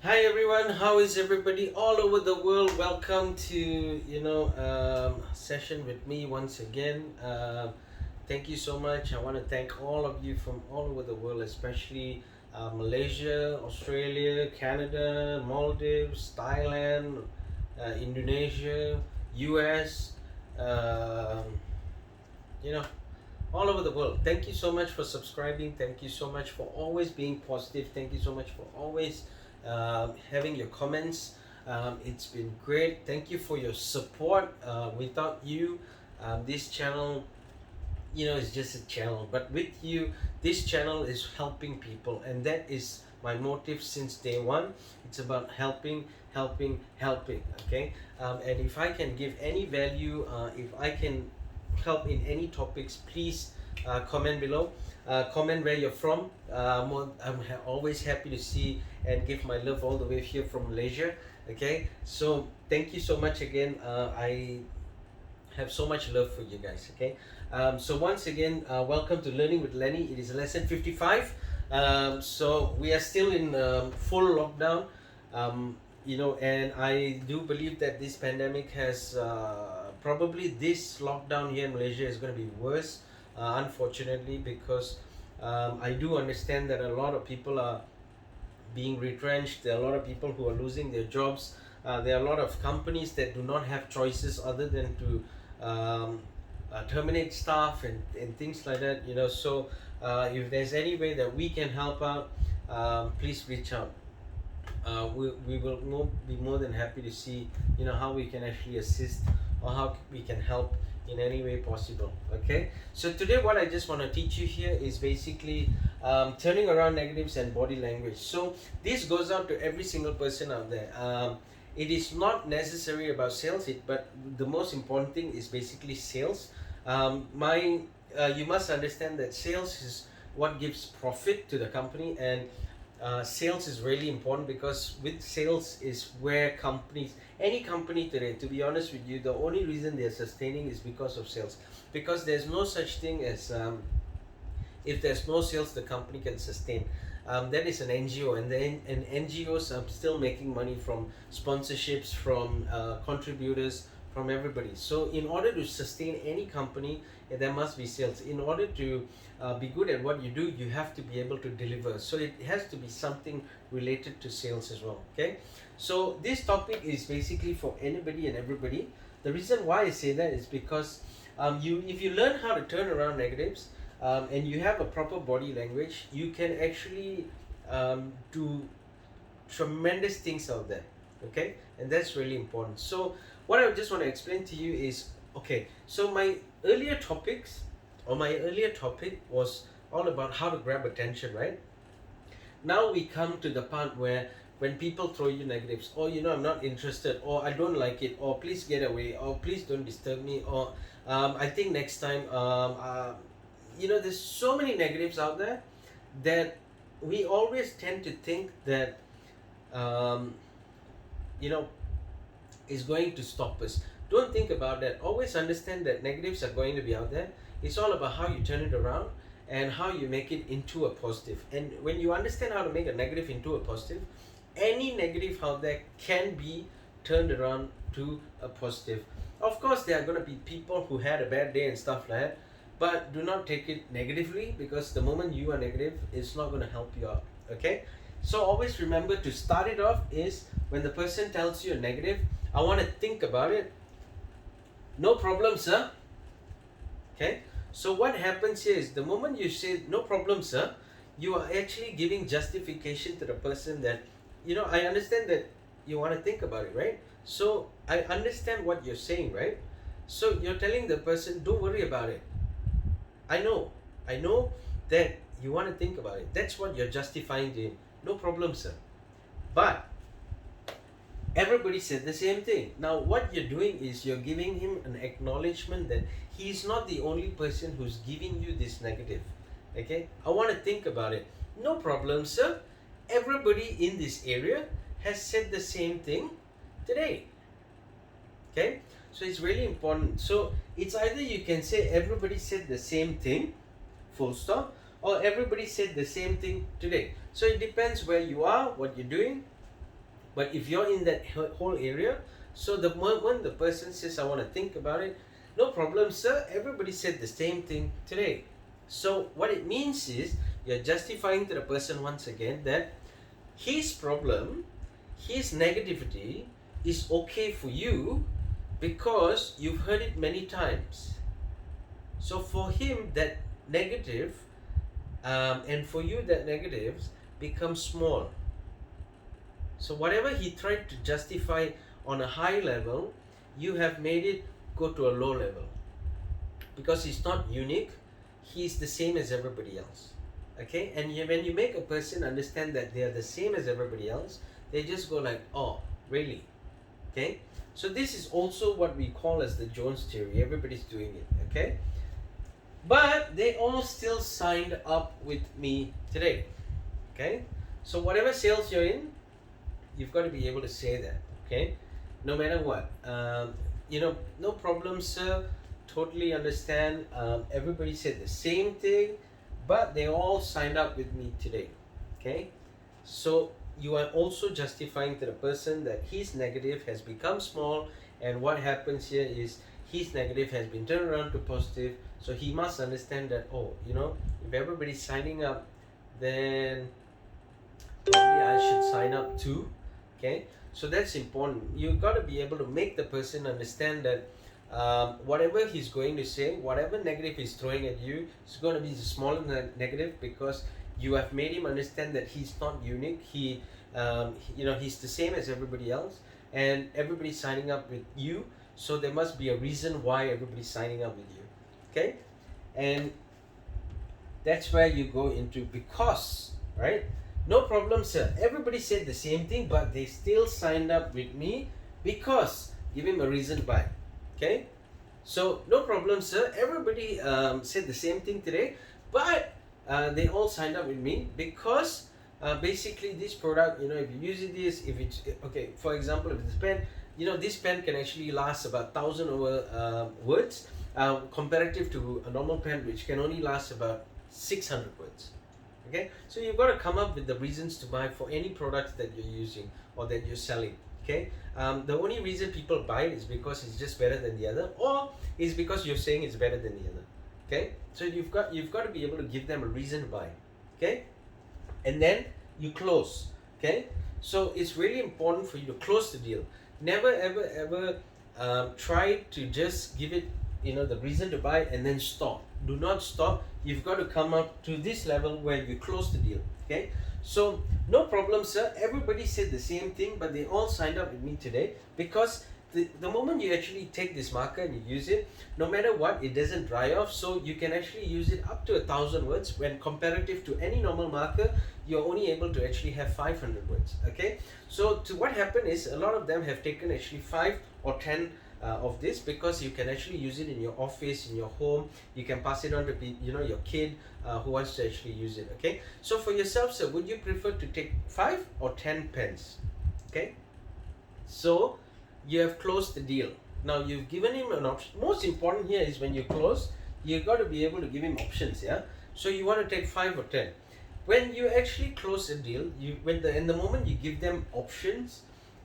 Hi everyone, how is everybody all over the world? Welcome to session with me once again. Thank you so much. I want to thank all of you from all over the world, especially Malaysia, Australia, Canada, Maldives, Thailand, Indonesia, US. Um, you know, all over the world. Thank you so much for subscribing. Thank you so much for always being positive. Thank you so much for always having your comments. It's been great. Thank you for your support. Without you, this channel, is just a channel. But with you, this channel is helping people, and that is my motive since day one. It's about helping, helping, helping. Okay, and if I can give any value, if I can help in any topics, please comment below. Comment where you're from. Always happy to see and give my love all the way here from Malaysia. Okay, so thank you so much again. I have so much love for you guys. Okay, so once again, welcome to Learning with Lenny. It is lesson 55. So we are still in full lockdown. And I do believe that this pandemic has probably this lockdown here in Malaysia is going to be worse, unfortunately, because I do understand that a lot of people are being retrenched. There are a lot of people who are losing their jobs. There are a lot of companies that do not have choices other than to terminate staff and things like that. So if there's any way that we can help out, please reach out. We will be more than happy to see how we can actually assist or how we can help in any way possible. Okay, so today what I just want to teach you here is basically turning around negatives and body language. So this goes out to every single person out there. It is not necessary about sales, but the most important thing is basically sales. You must understand that sales is what gives profit to the company, and sales is really important, because with sales is where any company today, to be honest with you, the only reason they're sustaining is because of sales. Because there's no such thing as if there's no sales, the company can sustain. That is an NGO, and NGOs are still making money from sponsorships, from contributors, from everybody. So in order to sustain any company, there must be sales. In order to be good at what you do, you have to be able to deliver. So it has to be something related to sales as well. Okay, so this topic is basically for anybody and everybody. The reason why I say that is because if you learn how to turn around negatives, and you have a proper body language, you can actually do tremendous things out there. Okay, and that's really important. So what I just want to explain to you is, okay, so my earlier topic was all about how to grab attention, right? Now we come to the part where when people throw you negatives, or I'm not interested, or I don't like it, or please get away, or please don't disturb me, or I think next time, there's so many negatives out there that we always tend to think that um, you know is going to stop us. Don't think about that. Always understand that negatives are going to be out there. It's all about how you turn it around and how you make it into a positive. And when you understand how to make a negative into a positive, any negative out there can be turned around to a positive. Of course, there are going to be people who had a bad day and stuff like that, but do not take it negatively, because the moment you are negative, it's not going to help you out. Okay, so always remember to start it off is when the person tells you a negative, I want to think about it. No problem, sir. Okay, so what happens here is the moment you say no problem, sir, you are actually giving justification to the person that, I understand that you want to think about it, right? So I understand what you're saying, right? So you're telling the person, don't worry about it. I know that you want to think about it. That's what you're justifying to him. No problem, sir. But everybody said the same thing. Now, what you're doing is you're giving him an acknowledgement that he's not the only person who's giving you this negative. Okay? I want to think about it. No problem, sir. Everybody in this area has said the same thing today. Okay? So it's really important. So it's either you can say everybody said the same thing, full stop, or everybody said the same thing today. So it depends where you are, what you're doing, But if you're in that whole area, so the moment the person says, I want to think about it, no problem, sir. Everybody said the same thing today. So what it means is you're justifying to the person once again that his problem, his negativity is okay for you because you've heard it many times. So for him, that negative, and for you, that negatives become small. So whatever he tried to justify on a high level, you have made it go to a low level. Because he's not unique, he's the same as everybody else. Okay, and when you make a person understand that they are the same as everybody else, they just go like, oh, really? Okay, so this is also what we call as the Jones theory. Everybody's doing it. Okay, but they all still signed up with me today. Okay, so whatever sales you're in, you've got to be able to say that. Okay, no matter what. No problem, sir. Totally understand. Everybody said the same thing, but they all signed up with me today. Okay, so you are also justifying to the person that his negative has become small, and what happens here is his negative has been turned around to positive. So he must understand that, if everybody's signing up, then probably I should sign up too. Okay, so that's important. You've got to be able to make the person understand that whatever he's going to say, whatever negative he's throwing at you, it's going to be a smaller negative because you have made him understand that he's not unique. He's the same as everybody else, and everybody's signing up with you. So there must be a reason why everybody's signing up with you. Okay, and that's where you go into because, right? No problem, sir. Everybody said the same thing, but they still signed up with me because give him a reason why. Okay, so no problem, sir. Everybody said the same thing today, but they all signed up with me because basically this product, if you use this, if it's okay, for example, if it's pen, this pen can actually last about 1,000 over words, comparative to a normal pen which can only last about 600 words. Okay, so you've got to come up with the reasons to buy for any product that you're using or that you're selling. Okay, the only reason people buy it is because it's just better than the other, or is because you're saying it's better than the other. Okay, so you've got to be able to give them a reason to buy. Okay, and then you close. Okay, so it's really important for you to close the deal. Never ever try to just give it the reason to buy and then stop. Do not stop. You've got to come up to this level where you close the deal. Okay, so no problem, sir. Everybody said the same thing, but they all signed up with me today because the moment you actually take this marker and you use it, no matter what, it doesn't dry off. So you can actually use it up to 1,000 words when comparative to any normal marker, you're only able to actually have 500 words. Okay, so what happened is a lot of them have taken actually 5 or 10 of this because you can actually use it in your office, in your home. You can pass it on to your kid who wants to actually use it. Okay, so for yourself, sir, would you prefer to take 5 or 10 pens? Okay, so you have closed the deal. Now you've given him an option. Most important here is when you close, you've got to be able to give him options. Yeah, so you want to take 5 or 10. When you actually close a deal, in the moment you give them options,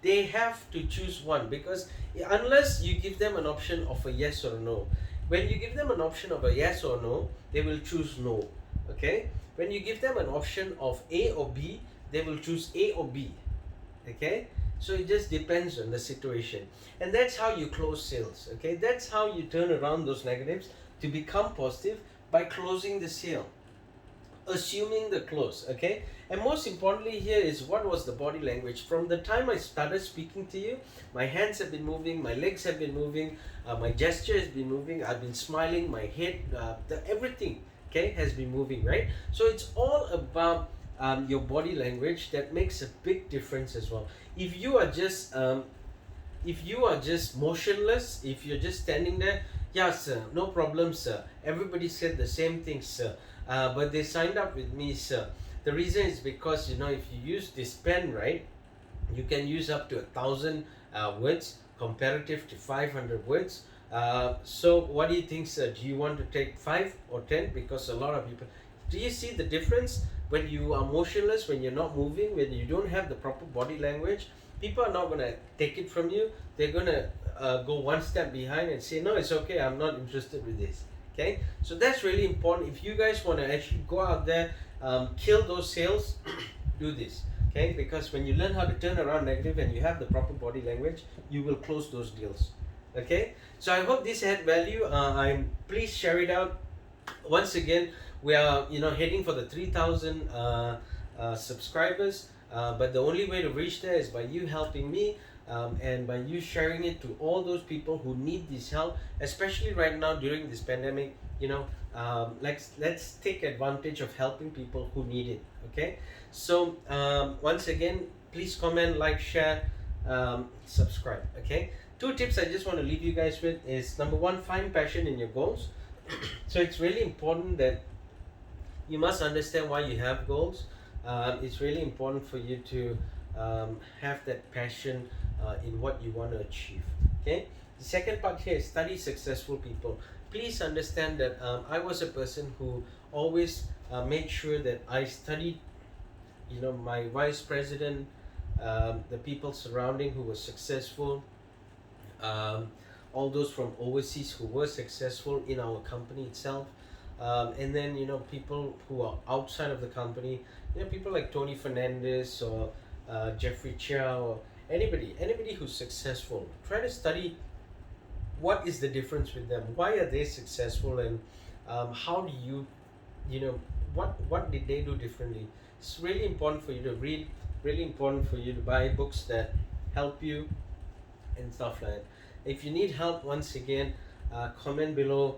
they have to choose one, because unless you give them an option of a yes or a no, when you give them an option of a yes or no, they will choose no. Okay, when you give them an option of A or B, they will choose A or B. Okay, so it just depends on the situation, and that's how you close sales. Okay, that's how you turn around those negatives to become positive, by closing the sale, assuming the close. Okay, and most importantly here is, what was the body language? From the time I started speaking to you, my hands have been moving, my legs have been moving, my gesture has been moving, I've been smiling, my head, everything, okay, has been moving, right? So it's all about your body language that makes a big difference as well. If you are just motionless, if you're just standing there, yeah sir, no problem sir, everybody said the same thing sir, but they signed up with me sir. The reason is because if you use this pen, right, you can use up to 1,000 words comparative to 500 words. So what do you think, sir? Do you want to take 5 or 10? Because a lot of people, do you see the difference? when you are motionless, when you're not moving, when you don't have the proper body language, people are not going to take it from you. They're going to go one step behind and say, no, it's okay, I'm not interested with this. Okay, so that's really important. If you guys want to actually go out there, kill those sales, do this. Okay, because when you learn how to turn around negative and you have the proper body language, you will close those deals. Okay, so I hope this had value. Please share it out. Once again, we are heading for the 3,000 subscribers, but the only way to reach there is by you helping me, and by you sharing it to all those people who need this help, especially right now during this pandemic. Let's take advantage of helping people who need it. Okay, so once again, please comment, like, share, subscribe. Okay, two tips I just want to leave you guys with is, number one, find passion in your goals. So it's really important that you must understand why you have goals. It's really important for you to have that passion in what you want to achieve. Okay. The second part here is study successful people. Please understand that I was a person who always made sure that I studied, my vice president, the people surrounding who were successful, all those from overseas who were successful in our company itself, and then people who are outside of the company, people like Tony Fernandez or Jeffrey Chia, or anybody who's successful. Try to study what is the difference with them, why are they successful, and how do what did they do differently. It's really important for you to read, really important for you to buy books that help you and stuff like that. If you need help, once again, comment below,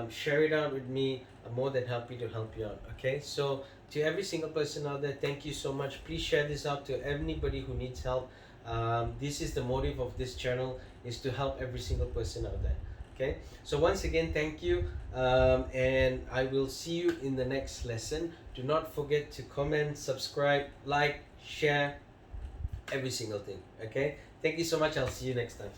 share it out with me. I'm more than happy to help you out. Okay, so to every single person out there, thank you so much. Please share this out to anybody who needs help. This is the motive of this channel, is to help every single person out there. Okay, so once again, thank you, and I will see you in the next lesson. Do not forget to comment, subscribe, like, share, every single thing. Okay, thank you so much. I'll see you next time.